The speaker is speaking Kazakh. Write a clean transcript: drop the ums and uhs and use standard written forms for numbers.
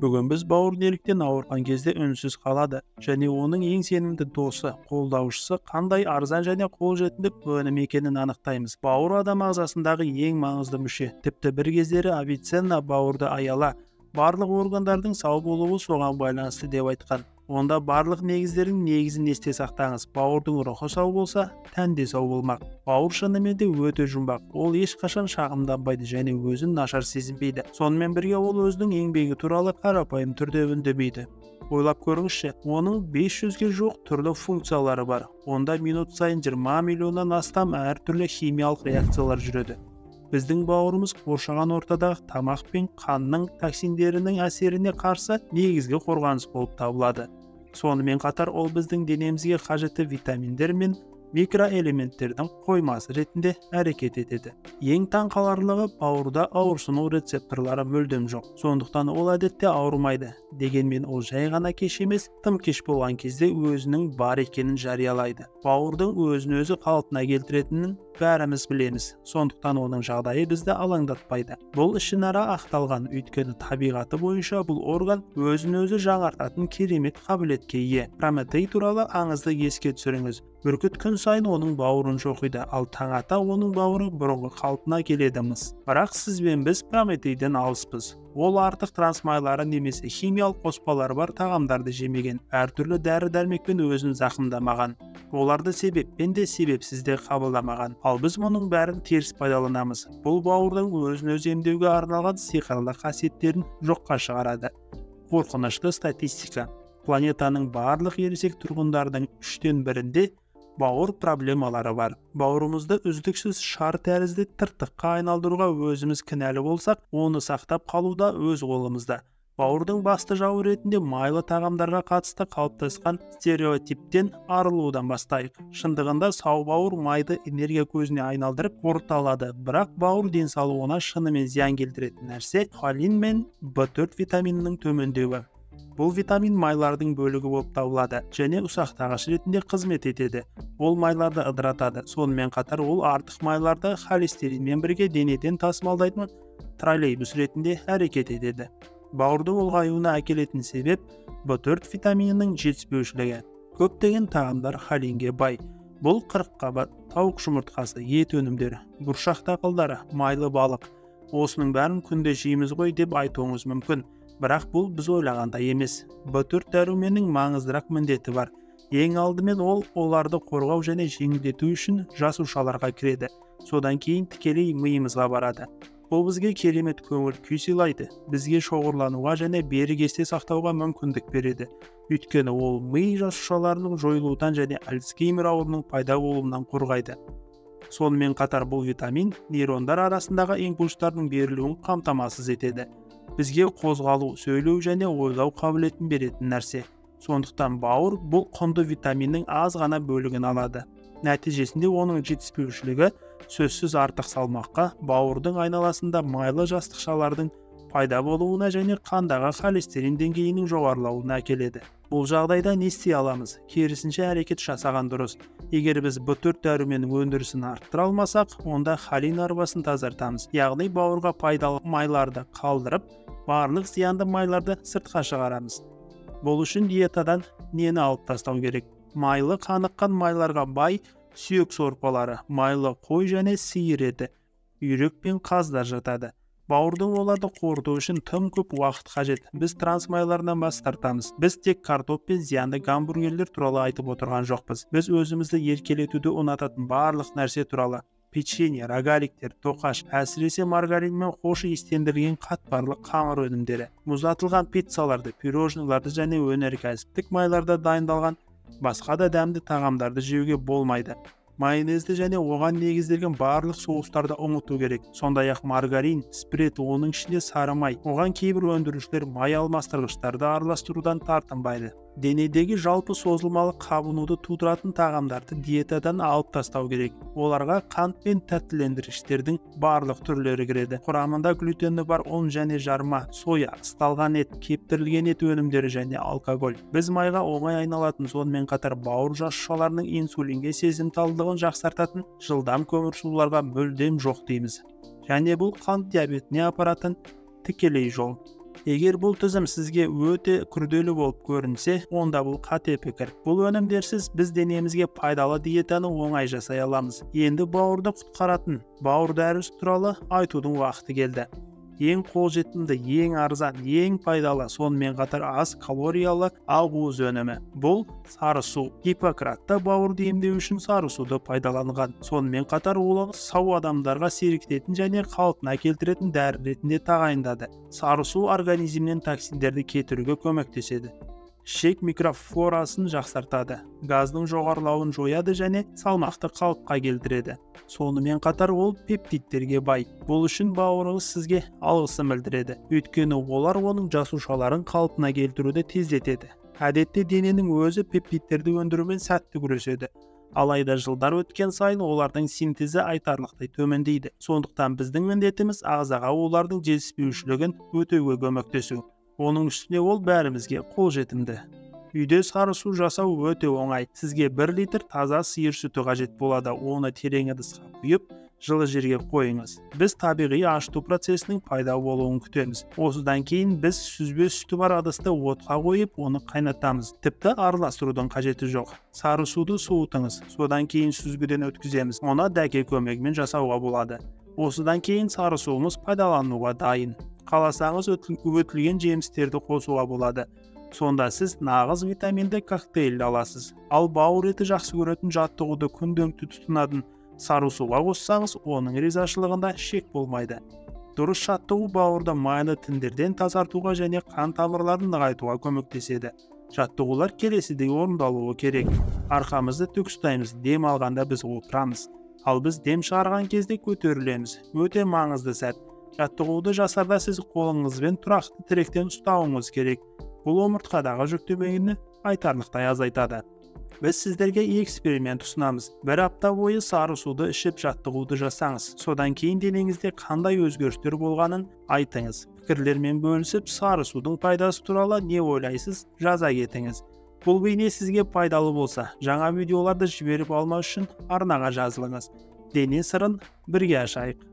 Бүгін біз бауыр неліктен ауырған кезде үнсіз қалады және оның ең сенімді досы, қолдаушысы қандай арзан және қолжетімді өнім екенін анықтаймыз. Бауыр адам ағзасындағы ең маңызды мүше. Тіпті бір кездері Авиценна бауырды аяла, барлық органдардың сау болуы соған байланысты деп айтқан. Онда барлық негіздердің негізін есте сақтаңыз. Бауырдың рухы сау болса, тән де сау болмақ. Бауыр шынымен де өте жұмбақ. Ол ешқашан шағымданбайды және өзін нашар сезінбейді. Сонымен бірге ол өзінің еңбегі туралы қарапайым түрде үндемейді. Ойлап көріңізші, оның 500-ге жуық түрлі функциялары бар. Онда минут сайын 20 миллионнан астам әртүрлі химиялық реакциялар жүреді. Біздің бауырымыз қоршаған ортадағы тамақ пен қанның токсиндерінің әсеріне қарсы негізгі қорғаныс болып табылады. Сонымен қатар ол біздің денемізге қажетті витаминдер мен микроэлементтердің қоймасы ретінде әрекет етеді. Ең таңқаларлығы, бауырда ауырсыну рецепторлары мүлдем жоқ. Сондықтан ол әдетте ауырмайды. Дегенмен ол жай ғана кеш емес, тым кеш болған кезде өзінің бар екенін жариялайды. Бауырдың өзін-өзі қалпына келтіретінін бәріміз білеміз. Сондықтан оның жағдайы бізді алаңдатпайды. Бұл ішінара ақталған, өйткені табиғаты бойынша бұл орган өзін-өзі жаңартатын керемет қабілетке ие. Прометей туралы аңызды еске түсіріңіз. Бүркіт күн сайын оның бауырын шоқиды, ал таң ата оның бауыры бұрынғы қалпына келеді-міс. Бірақ сіз бен біз Прометейден алыспыз. Ол артық трансмайлары немесе химиялық қоспалары бар тағамдарды жемеген, әртүрлі дәрі-дәрмекпен өзін зақымдамаған. Оларды себеппен де себепсіз де қабылдамаған. Ал біз мұның бәрін теріс пайдаланамыз. Бұл бауырдың өзін-өзі емдеуге арналған сиқырлы қасиеттерін жоққа шығарады. Қорқынышты статистика. Планетаның барлық ересек тұрғындардың 3-тен 1-інде бауыр проблемалары бар. Бауырымызды үздіксіз шар тәрізді тыртыққа айналдыруға өзіміз кінәлі болсақ, оны сақтап қалуда өз қолымызда. Бауырдың басты жауы ретінде майлы тағамдарға қатысты қалыптасқан стереотиптен арылудан бастайық. Шындығында сау бауыр майды энергия көзіне айналдырып қорыталады, бірақ бауыр денсаулығына шынымен зиян келтіретін нәрсе холин мен В4 витаминінің төмендеуі. Бұл витамин майлардың бөлігі болып табылады және ұсақтағыш ретінде қызмет етеді. Ол майларды ыдыратады. Сонымен қатар ол артық майларды холестеринмен бірге денеден тасымалдайтын троллейбус ретінде әрекет етеді. Бауырдың ұлғаюына әкелетін себеп В4 витаминінің жетіспеушілігі. Көптеген тағамдар холинге бай. Бұл қырыққабат, тауық жұмыртқасы, ет өнімдері, бұршақ дақылдары, майлы балық. Осының бәрін күнде жейміз ғой деп айтуыңыз мүмкін. Бірақ бұл біз ойлағандай емес. В4 дәруменің маңыздырақ міндеті бар. Ең алдымен ол оларды қорғау және жеңілдету үшін жасушаларға кіреді. Содан кейін тікелей миымызға барады. Бұл бізге керемет көңіл күй сыйлайды. Бізге шоғырлануға және берік есте сақтауға мүмкіндік береді. Өйткені ол ми жасушаларының жойылудан және Альцгеймер ауруының пайда болуынан қорғайды. Сонымен қатар бұл витамин нейрондар арасындағы импульстардың берілуін қамтамасыз етеді. Бізге қозғалу, сөйлеу және ойлау қабілетін беретін нәрсе. Сондықтан бауыр бұл құнды витаминнің аз ғана бөлігін алады. Нәтижесінде оның жетіспеушілігі сөзсіз артық салмаққа, бауырдың айналасында майлы жастықшалардың пайда болуына және қандағы холестерин деңгейінің жоғарылауына әкеледі. Бұл жағдайда не істей аламыз? Керісінше әрекет жасаған дұрыс. Егер біз В4 дәруменің өндірісін арттыра алмасақ, онда холин арбасын тазартамыз. Яғни бауырға пайдалы майларды қалдырып, барлық зиянды майларды сыртқа шығарамыз. Бұл үшін диетадан нені алып тастау керек? Майлы қаныққан майларға бай сүйек сорпалары, майлы қой және сиыр еті, үйрек пен қаздар жатады. Бауырдың оларды қорыту үшін тым көп уақыт қажет. Біз трансмайлардан бас тартамыз. Біз тек картоп пен зиянды гамбургерлер туралы айтып отырған жоқпыз. Біз өзімізді еркелетуді ұнататын барлық нәрсе туралы. Печенье, рогаликтер, тоқаш, әсіресе маргарин мен хош иістендірілген қатпарлы қамыр өнімдері, мұздатылған пиццаларды, пирожныйларды және өнеркәсіптік майларда дайындалған басқа да дәмді тағамдарды жеуге болмайды. Майонезді және оған негізделген барлық соустарды ұмыту керек. Сондай-ақ маргарин, спред, оның ішінде сары май. Оған кейбір өндірушілер май алмастырғыштарды араластырудан тартынбайды. Денедегі жалпы созылмалы қабынуды тудыратын тағамдарды диетадан алып тастау керек. Оларға қант пен тәттілендіргіштердің барлық түрлері кіреді. Құрамында глютені бар ұн және жарма, соя, ысталған ет, кептірілген ет өнімдері және алкоголь. Біз майға оңай айналатын, сонымен қатар бауыр жасушаларының инсулинге сезімталдығын жақсартатын жылдам көмірсуларға мүлдем жоқ дейміз. Және бұл қант диабетіне апаратын тікелей жол. Егер бұл тізім сізге өте күрделі болып көрінсе, онда бұл қате пікір. Бұл өнімдерсіз біз денемізге пайдалы диетаны оңай жасай аламыз. Енді бауырды құтқаратын бауыр дәрісі туралы айтудың уақыты келді. Ең қолжетімді, ең арзан, ең пайдалы, сонымен қатар аз калориялы ақуыз өнімі. Бұл сары су. Гиппократта бауырды емдеу үшін сары суды пайдаланған. Сонымен қатар ол сау адамдарға сергітетін және қалпына келтіретін дәрі ретінде тағайындады. Сары су организмнен токсиндерді кетіруге көмектеседі. Ішек микрофлорасын жақсартады, газдың жоғарылауын жояды және салмақты қалыпқа келтіреді. Сонымен қатар ол пептидтерге бай. Бұл үшін бауырыңыз сізге алғысын білдіреді. Өйткені олар оның жасушаларын қалпына келтіруді тездетеді. Әдетте дененің өзі пептидтерді өндірумен сәтті күреседі. Алайда жылдар өткен сайын олардың синтезі айтарлықтай төмендейді. Сондықтан біздің міндетіміз ағзаға олардың жетіспеушілігін өтеуге көмектесу. Оның үстіне ол бәрімізге қолжетімді. Үйде сары су жасау өте оңай. Сізге 1 литр таза сиыр сүті қажет болады. Оны терең ыдысқа құйып, жылы жерге қойыңыз. Біз табиғи ашыту процесінің пайда болуын күтеміз. Осыдан кейін біз сүзбе сүті бар ыдысты отқа қойып, оны қайнатамыз. Тіпті араластырудың қажеті жоқ. Сары суды суытыңыз. Содан кейін сүзгіден өткіземіз. Оны дәке көмегімен жасауға болады. Осыдан кейін сары суымыз пайдалануға дайын. Қаласаңыз өтілген жемістерді қосуға болады. Сонда сіз нағыз витаминді коктейль аласыз. Ал бауыр еті жақсы көретін жаттығуды күнделікті тұтынатын сары суға қоссаңыз, оның ризашылығында шек болмайды. Дұрыс жаттығу бауырды майлы тіндерден тазартуға және қан тамырларын нығайтуға көмектеседі. Жаттығулар келесідей орындалуы керек. Арқамызды тік ұстаймыз, дем алғанда біз отырамыз. Ал біз дем шығарған кезде көтерілеміз. Өте маңызды сәт. Жаттығуды жасарда сіз қолыңызбен тұрақты тіректен ұстауыңыз керек. Бұл омыртқадағы жүктемені айтарлықтай азайтады. Біз сіздерге эксперимент ұсынамыз. 1 апта бойы сары суды ішіп жаттығуды жасаңыз. Содан кейін денеңізде қандай өзгерістер болғанын айтыңыз. Пікірлермен бөлісіп, сары судың пайдасы туралы не ойлайсыз, жаза кетіңіз. Бұл бейне сізге пайдалы болса, жаңа видеоларды жіберіп алмау үшін арнаға жазылыңыз. Дене сырын бірге ашайық.